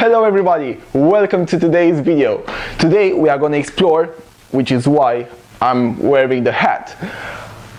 Hello everybody, welcome to today's video. Today we are going to explore, which is why I'm wearing the hat,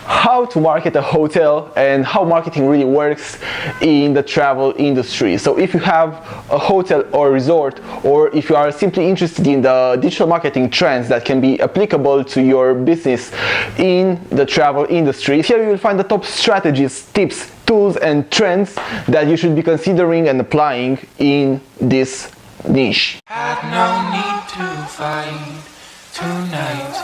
how to market a hotel and how marketing really works in the travel industry. So if you have a hotel or resort, or if you are simply interested in the digital marketing trends that can be applicable to your business in the travel industry, here you will find the top strategies, tips, tools and trends that you should be considering and applying in this niche. Had no need to fight tonight.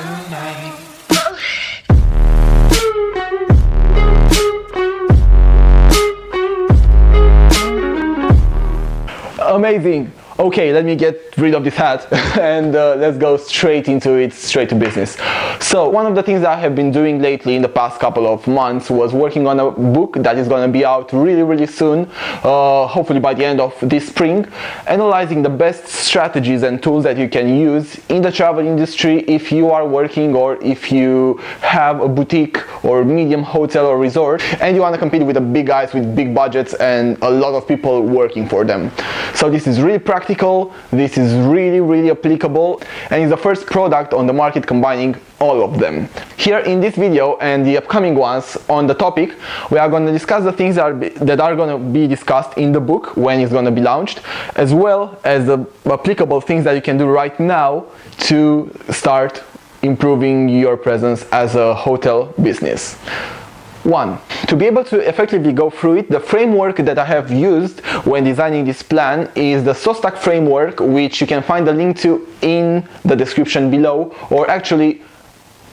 Amazing. Okay, let me get rid of this hat and let's go straight into it, straight to business. So one of the things that I have been doing lately in the past couple of months was working on a book that is going to be out really soon, hopefully by the end of this spring, analyzing the best strategies and tools that you can use in the travel industry if you are working or if you have a boutique or medium hotel or resort and you want to compete with the big guys with big budgets and a lot of people working for them. So this is really practical, this is really applicable, and it's the first product on the market combining all of them. Here in this video and the upcoming ones on the topic, we are going to discuss the things that are going to be discussed in the book when it's going to be launched, as well as the applicable things that you can do right now to start improving your presence as a hotel business. 1. To be able to effectively go through it, the framework that I have used when designing this plan is the SOSTAC framework, which you can find the link to in the description below, or actually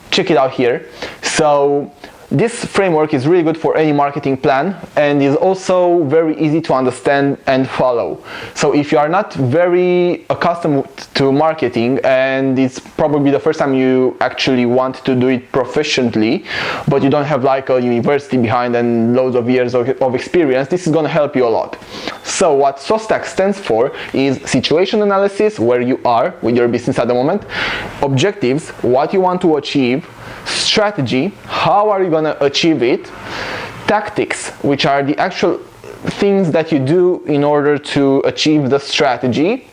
check it out here. So this framework is really good for any marketing plan and is also very easy to understand and follow. So if you are not very accustomed to marketing and it's probably the first time you actually want to do it professionally, but you don't have like a university behind and loads of years of experience, this is going to help you a lot. So what SOSTAC stands for is situation analysis, where you are with your business at the moment, objectives, what you want to achieve, strategy, how are you going to achieve it, tactics, which are the actual things that you do in order to achieve the strategy.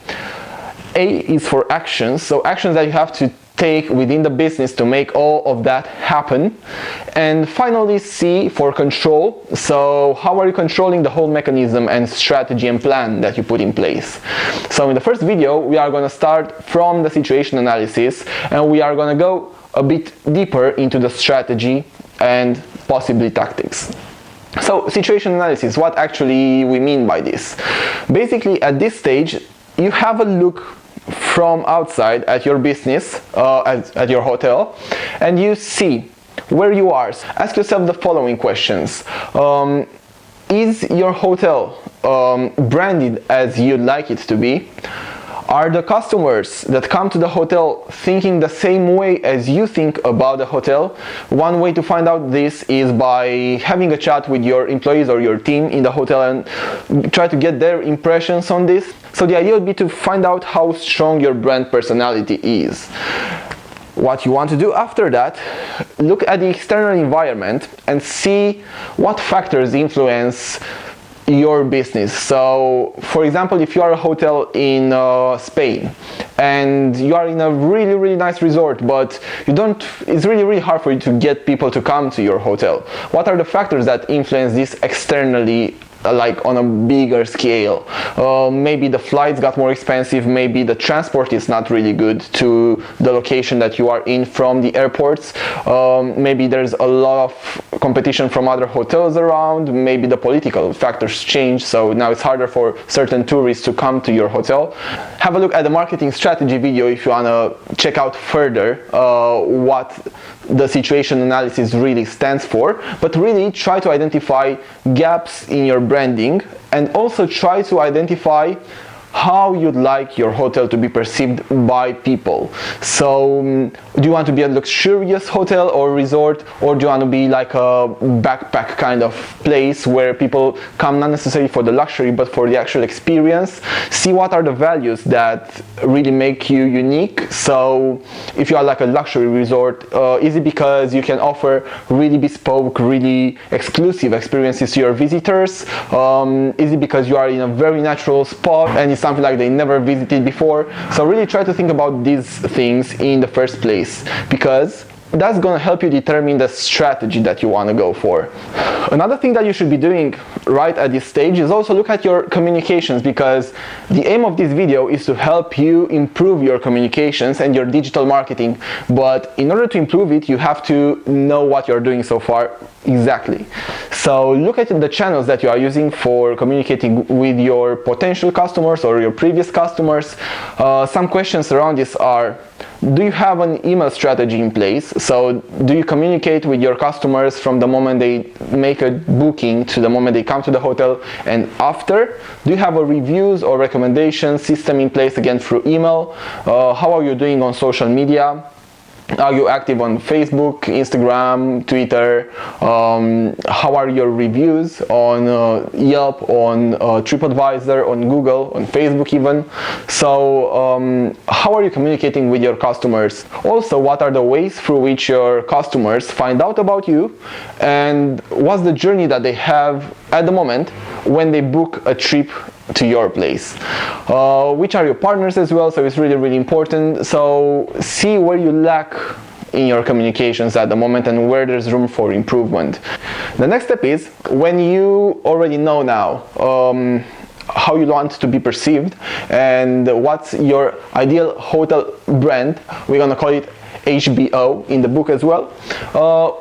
A is for actions, so actions that you have to take within the business to make all of that happen. And finally, C for control, so how are you controlling the whole mechanism and strategy and plan that you put in place. So in the first video we are going to start from the situation analysis and we are going to go a bit deeper into the strategy and possibly tactics. So situation analysis, what actually we mean by this? Basically at this stage you have a look from outside at your business, at your hotel, and you see where you are. Ask yourself the following questions. Is your hotel branded as you'd like it to be? Are the customers that come to the hotel thinking the same way as you think about the hotel? One way to find out this is by having a chat with your employees or your team in the hotel and try to get their impressions on this. So the idea would be to find out how strong your brand personality is. What you want to do after that, look at the external environment and see what factors influence your business. So for example, if you are a hotel in Spain and you are in a really nice resort, but it's really hard for you to get people to come to your hotel, what are the factors that influence this externally, like on a bigger scale? Maybe the flights got more expensive, maybe the transport is not really good to the location that you are in from the airports, maybe there's a lot of competition from other hotels around, maybe the political factors change, so now it's harder for certain tourists to come to your hotel. Have a look at the marketing strategy video if you want to check out further what the situation analysis really stands for, but really try to identify gaps in your branding and also try to identify how you'd like your hotel to be perceived by people. So do you want to be a luxurious hotel or resort, or do you want to be like a backpack kind of place where people come not necessarily for the luxury but for the actual experience? See what are the values that really make you unique. So if you are like a luxury resort, is it because you can offer really bespoke, really exclusive experiences to your visitors? Is it because you are in a very natural spot and something like they never visited before. So really try to think about these things in the first place, because that's going to help you determine the strategy that you want to go for. Another thing that you should be doing right at this stage is also look at your communications, because the aim of this video is to help you improve your communications and your digital marketing. But in order to improve it, you have to know what you're doing so far exactly. So look at the channels that you are using for communicating with your potential customers or your previous customers. Some questions around this are: do you have an email strategy in place? So do you communicate with your customers from the moment they make a booking to the moment they come to the hotel and after? Do you have a reviews or recommendation system in place, again through email? How are you doing on social media? Are you active on Facebook, Instagram, Twitter? How are your reviews on Yelp, on TripAdvisor, on Google, on Facebook even? So how are you communicating with your customers? Also, what are the ways through which your customers find out about you, and what's the journey that they have at the moment when they book a trip to your place? Which are your partners as well, so it's really important. So see where you lack in your communications at the moment and where there's room for improvement. The next step is, when you already know now how you want to be perceived and what's your ideal hotel brand, we're gonna call it HBO in the book as well.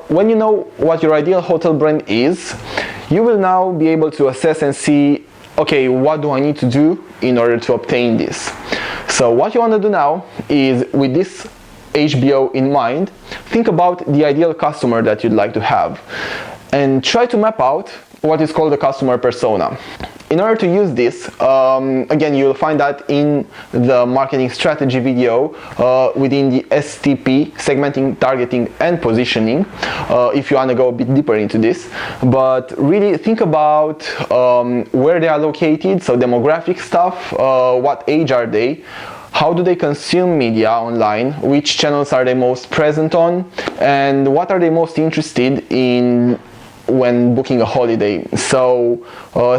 When you know what your ideal hotel brand is, you will now be able to assess and see, okay, what do I need to do in order to obtain this? So what you want to do now is, with this HBO in mind, think about the ideal customer that you'd like to have and try to map out what is called the customer persona. In order to use this, again, you'll find that in the marketing strategy video within the STP, segmenting, targeting, and positioning, if you want to go a bit deeper into this. But really think about where they are located, so demographic stuff, what age are they, how do they consume media online, which channels are they most present on, and what are they most interested in when booking a holiday. So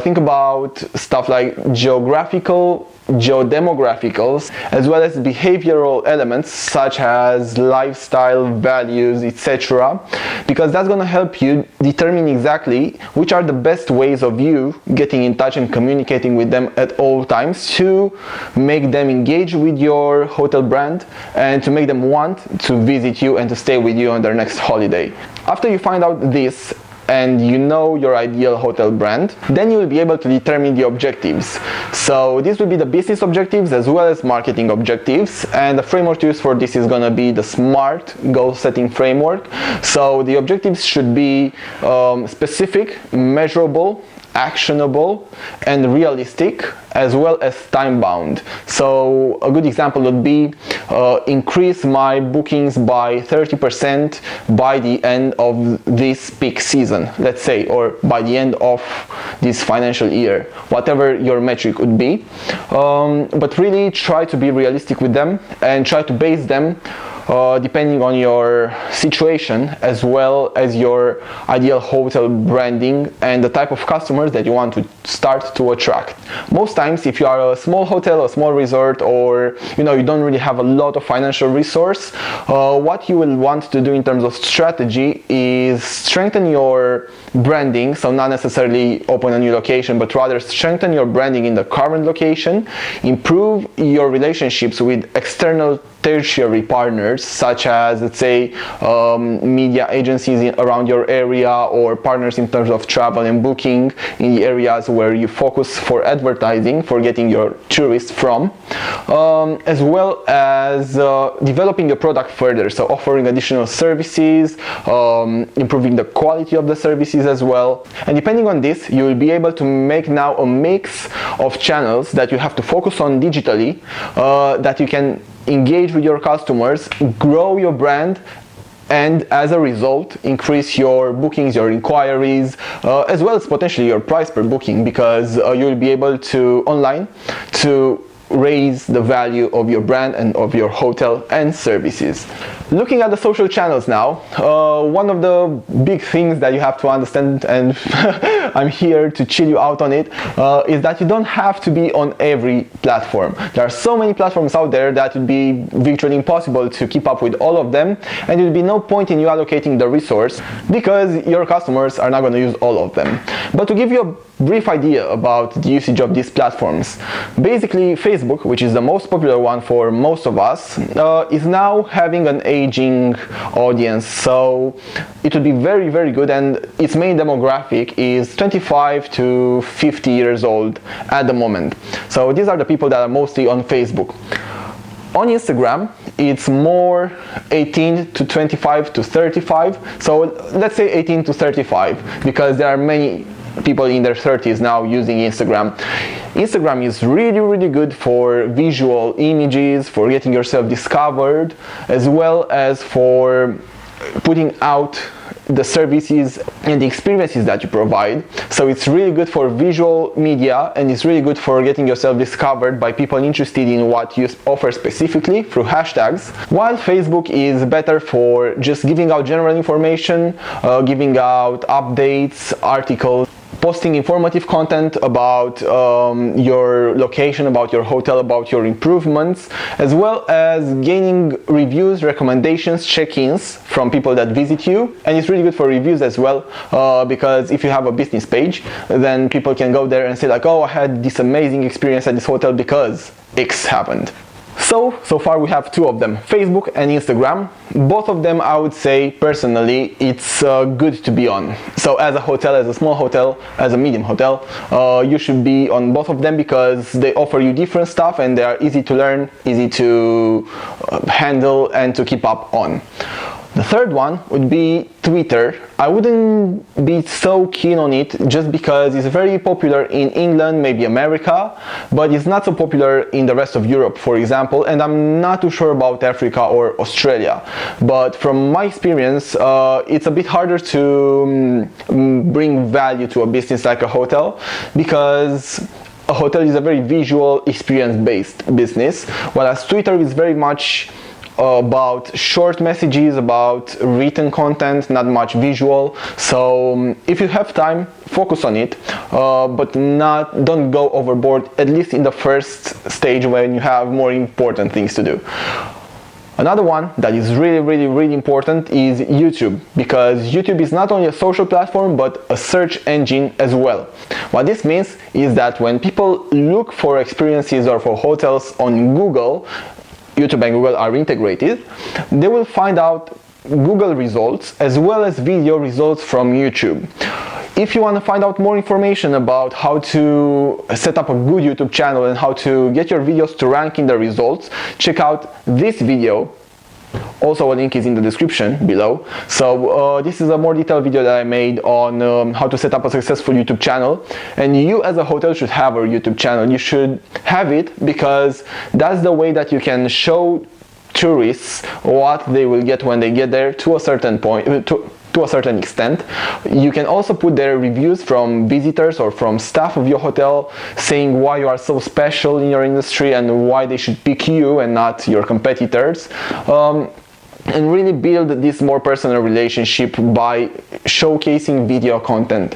think about stuff like geodemographicals, as well as behavioral elements such as lifestyle, values, etc., because that's going to help you determine exactly which are the best ways of you getting in touch and communicating with them at all times to make them engage with your hotel brand and to make them want to visit you and to stay with you on their next holiday. After you find out this and you know your ideal hotel brand, then you will be able to determine the objectives. So this will be the business objectives as well as marketing objectives, and the framework to use for this is going to be the SMART goal setting framework. So the objectives should be specific, measurable, actionable, and realistic, as well as time bound. So a good example would be increase my bookings by 30% by the end of this peak season, let's say, or by the end of this financial year, whatever your metric would be. But really try to be realistic with them and try to base them depending on your situation, as well as your ideal hotel branding and the type of customers that you want to start to attract. Most times, if you are a small hotel, a small resort, or you don't really have a lot of financial resource, what you will want to do in terms of strategy is strengthen your branding. So not necessarily open a new location, but rather strengthen your branding in the current location, improve your relationships with external tertiary partners, such as, let's say, media agencies around your area, or partners in terms of travel and booking in the areas where you focus for advertising, for getting your tourists from, as well as developing your product further, so offering additional services, improving the quality of the services as well. And depending on this, you will be able to make now a mix of channels that you have to focus on digitally, that you can engage with your customers, grow your brand, and as a result increase your bookings, your inquiries, as well as potentially your price per booking, because you'll be able to online to raise the value of your brand and of your hotel and services. Looking at the social channels now, one of the big things that you have to understand, and I'm here to chill you out on it, is that you don't have to be on every platform. There are so many platforms out there that it would be virtually impossible to keep up with all of them, and there would be no point in you allocating the resource because your customers are not going to use all of them. But to give you a brief idea about the usage of these platforms, basically Facebook, which is the most popular one for most of us, is now having an aging audience, so it would be very, very good, and its main demographic is 25 to 50 years old at the moment. So these are the people that are mostly on Facebook. On Instagram, it's more 18 to 25 to 35, so let's say 18 to 35, because there are many people in their 30s now using Instagram. Instagram is really, really good for visual images, for getting yourself discovered, as well as for putting out the services and the experiences that you provide. So it's really good for visual media, and it's really good for getting yourself discovered by people interested in what you offer specifically through hashtags, while Facebook is better for just giving out general information, giving out updates, articles, posting informative content about your location, about your hotel, about your improvements, as well as gaining reviews, recommendations, check-ins from people that visit you. And it's really good for reviews as well, because if you have a business page, then people can go there and say like, oh, I had this amazing experience at this hotel because X happened. So far we have two of them, Facebook and Instagram. Both of them, I would say personally, it's good to be on. So as a hotel, as a small hotel, as a medium hotel, you should be on both of them because they offer you different stuff and they are easy to learn, easy to handle and to keep up on. The third one would be Twitter. I wouldn't be so keen on it just because it's very popular in England, maybe America, but it's not so popular in the rest of Europe, for example, and I'm not too sure about Africa or Australia. But from my experience, it's a bit harder to bring value to a business like a hotel, because a hotel is a very visual, experience-based business, whereas Twitter is very much about short messages, about written content, not much visual. So if you have time, focus on it, but don't go overboard, at least in the first stage when you have more important things to do. Another one that is really, really, really important is YouTube, because YouTube is not only a social platform but a search engine as well. What this means is that when people look for experiences or for hotels on Google, YouTube and Google are integrated, they will find out Google results as well as video results from YouTube. If you want to find out more information about how to set up a good YouTube channel and how to get your videos to rank in the results, check out this video. Also, a link is in the description below. So this is a more detailed video that I made on how to set up a successful YouTube channel. And you as a hotel should have a YouTube channel. You should have it because that's the way that you can show tourists what they will get when they get there to a certain point, to a certain extent. You can also put their reviews from visitors or from staff of your hotel saying why you are so special in your industry and why they should pick you and not your competitors. And really build this more personal relationship by showcasing video content.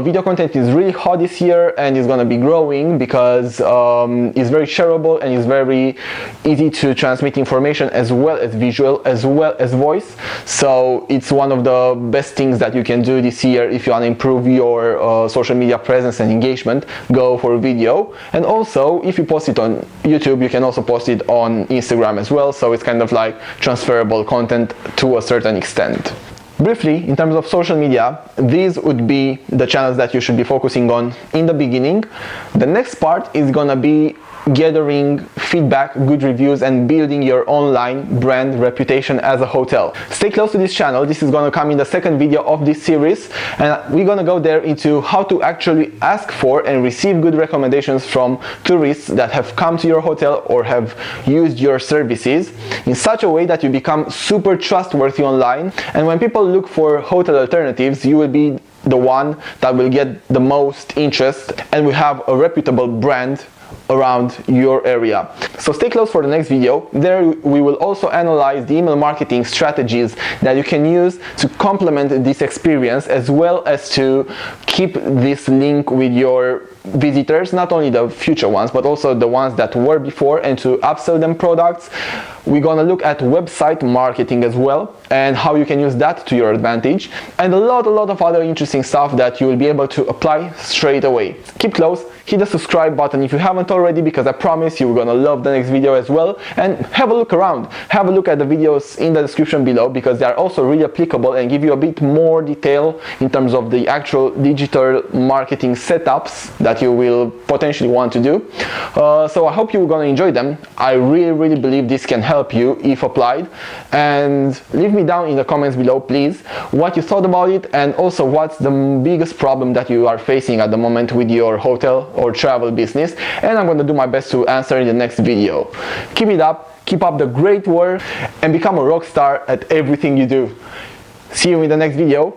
Video content is really hot this year and is going to be growing because it's very shareable and it's very easy to transmit information as well as visual, as well as voice. So it's one of the best things that you can do this year if you want to improve your social media presence and engagement. Go for video. And also, if you post it on YouTube, you can also post it on Instagram as well. So it's kind of like transferable content to a certain extent. Briefly, in terms of social media, these would be the channels that you should be focusing on in the beginning. The next part is gonna be gathering feedback, good reviews, and building your online brand reputation as a hotel. Stay close to this channel. This is going to come in the second video of this series, and we're going to go there into how to actually ask for and receive good recommendations from tourists that have come to your hotel or have used your services in such a way that you become super trustworthy online. And when people look for hotel alternatives, you will be the one that will get the most interest, and we have a reputable brand around your area. So stay close for the next video. There we will also analyze the email marketing strategies that you can use to complement this experience, as well as to keep this link with your visitors, not only the future ones but also the ones that were before, and to upsell them products. We're gonna look at website marketing as well and how you can use that to your advantage, and a lot of other interesting stuff that you will be able to apply straight away. Keep close, hit the subscribe button if you haven't already, because I promise you're gonna love the next video as well. And have a look around, have a look at the videos in the description below, because they are also really applicable and give you a bit more detail in terms of the actual digital marketing setups that you will potentially want to do. So I hope you're gonna enjoy them. I really believe this can help you if applied. And leave me down in the comments below, please, what you thought about it, and also what's the biggest problem that you are facing at the moment with your hotel or travel business, and I'm going to do my best to answer in the next video. Keep it up, keep up the great work, and become a rock star at everything you do. See you in the next video.